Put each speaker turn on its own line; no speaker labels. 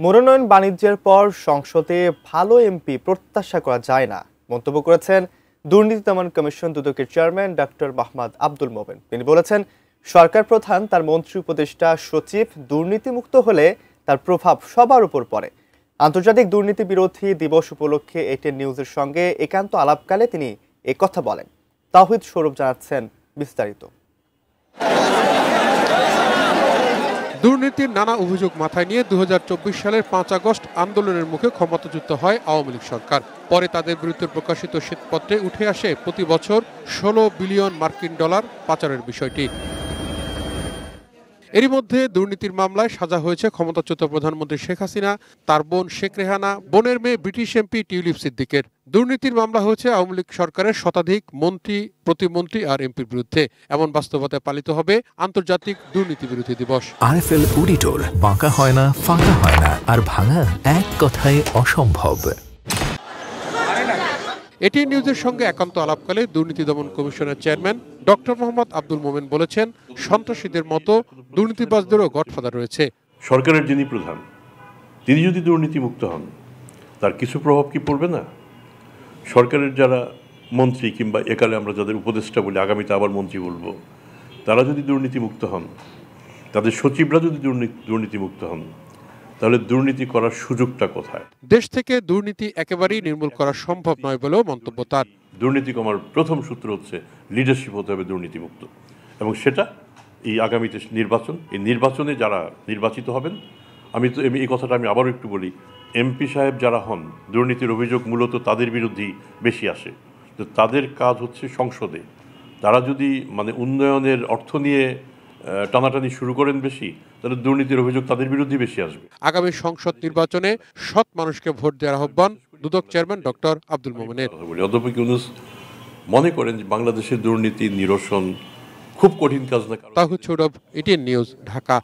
মনোনয়ন বাণিজ্যের পর সংসদে ভালো এমপি প্রত্যাশা করা যায় না মন্তব্য করেছেন দুর্নীতি দমন কমিশন দুদকের চেয়ারম্যান ডক্টর মোহাম্মদ আব্দুল মোমেন। তিনি বলেছেন, সরকার প্রধান তার মন্ত্রী উপদেষ্টা সচিব দুর্নীতিমুক্ত হলে তার প্রভাব সবার উপর পড়ে। আন্তর্জাতিক দুর্নীতি বিরোধী দিবস উপলক্ষে এটিএন নিউজের সঙ্গে একান্ত আলাপকালে তিনি একথা বলেন। তাওহিদ সৌরভ জানাচ্ছেন বিস্তারিত।
দুর্নীতির নানা অভিযোগ মাথায় নিয়ে ২০২৪ সালের ৫ আগস্ট আন্দোলনের মুখে ক্ষমতাচ্যুত হয় আওয়ামী লীগ সরকার। পরে তাদের বিরুদ্ধে প্রকাশিত শ্বেতপত্রে উঠে আসে প্রতি বছর ১৬ বিলিয়ন মার্কিন ডলার পাচারের বিষয়টি। এরই মধ্যে দুর্নীতির মামলায় সাজা হয়েছে ক্ষমতাচ্যুত প্রধানমন্ত্রী শেখ হাসিনা, তার বোন শেখ রেহানা, বোনের মেয়ে ব্রিটিশ এমপি টিউলিপ সিদ্দিকের। দুর্নীতির মামলা হয়েছে আওয়ামী লীগ সরকারের শতাধিক মন্ত্রী, প্রতিমন্ত্রী আর এমপির বিরুদ্ধে। এমন বাস্তবতায় পালিত হবে আন্তর্জাতিক দুর্নীতি বিরোধী দিবস।
আরএফএল অডিটর, বাঁকা হয় না, ফাঁকা হয় না, আর ভাঙা এক কথায় অসম্ভব।
এটিএন নিউজের সঙ্গে একান্ত আলাপকালে দুর্নীতি দমন কমিশনের চেয়ারম্যান ডক্টর মোহাম্মদ আব্দুল মোমেন বলেছেন, সন্ত্রাসীদের মতো দুর্নীতিবাজদেরও গডফাদার রয়েছে।
সরকারের যিনি প্রধান, তিনি যদি দুর্নীতিমুক্ত হন, তার কিছু প্রভাব কি পড়বে না? সরকারের যারা মন্ত্রী কিংবা একালে আমরা যাদের উপদেষ্টা বলি, আগামীতে আবার মন্ত্রী বলবো, তারা যদি দুর্নীতিমুক্ত হন, তাদের সচিবরা যদি দুর্নীতিমুক্ত হন, তাহলে দুর্নীতি করার সুযোগটা কোথায়?
দেশ থেকে দুর্নীতি একেবারেই নির্মূল করা সম্ভব নয় বলেও মন্তব্য তার।
দুর্নীতি কমার প্রথম সূত্র হচ্ছে লিডারশিপ হতে হবে দুর্নীতিমুক্ত, এবং সেটা এই আগামীতে নির্বাচন, এই নির্বাচনে যারা নির্বাচিত হবেন, এই কথাটা আমি আবারও একটু বলি, এমপি সাহেব যারা হন, দুর্নীতির অভিযোগ মূলত তাদের বিরুদ্ধেই বেশি আসে। তো তাদের কাজ হচ্ছে সংসদে, তারা যদি উন্নয়নের অর্থ নিয়ে টানাটানি শুরু করেন বেশি, তাহলে দুর্নীতির অভিযোগ তাদের বিরুদ্ধেই বেশি আসবে।
আগামী সংসদ নির্বাচনে সৎ মানুষকে ভোট দেওয়ার আহ্বান দুদক চেয়ারম্যান ডক্টর আব্দুল মোমেনের।
অধ্যাপক ইউনূস মনে করেন যে বাংলাদেশের দুর্নীতি নিরসন খুব কঠিন কাজ না।
তাওহিদ সৌরভ, এটিএন নিউজ, ঢাকা।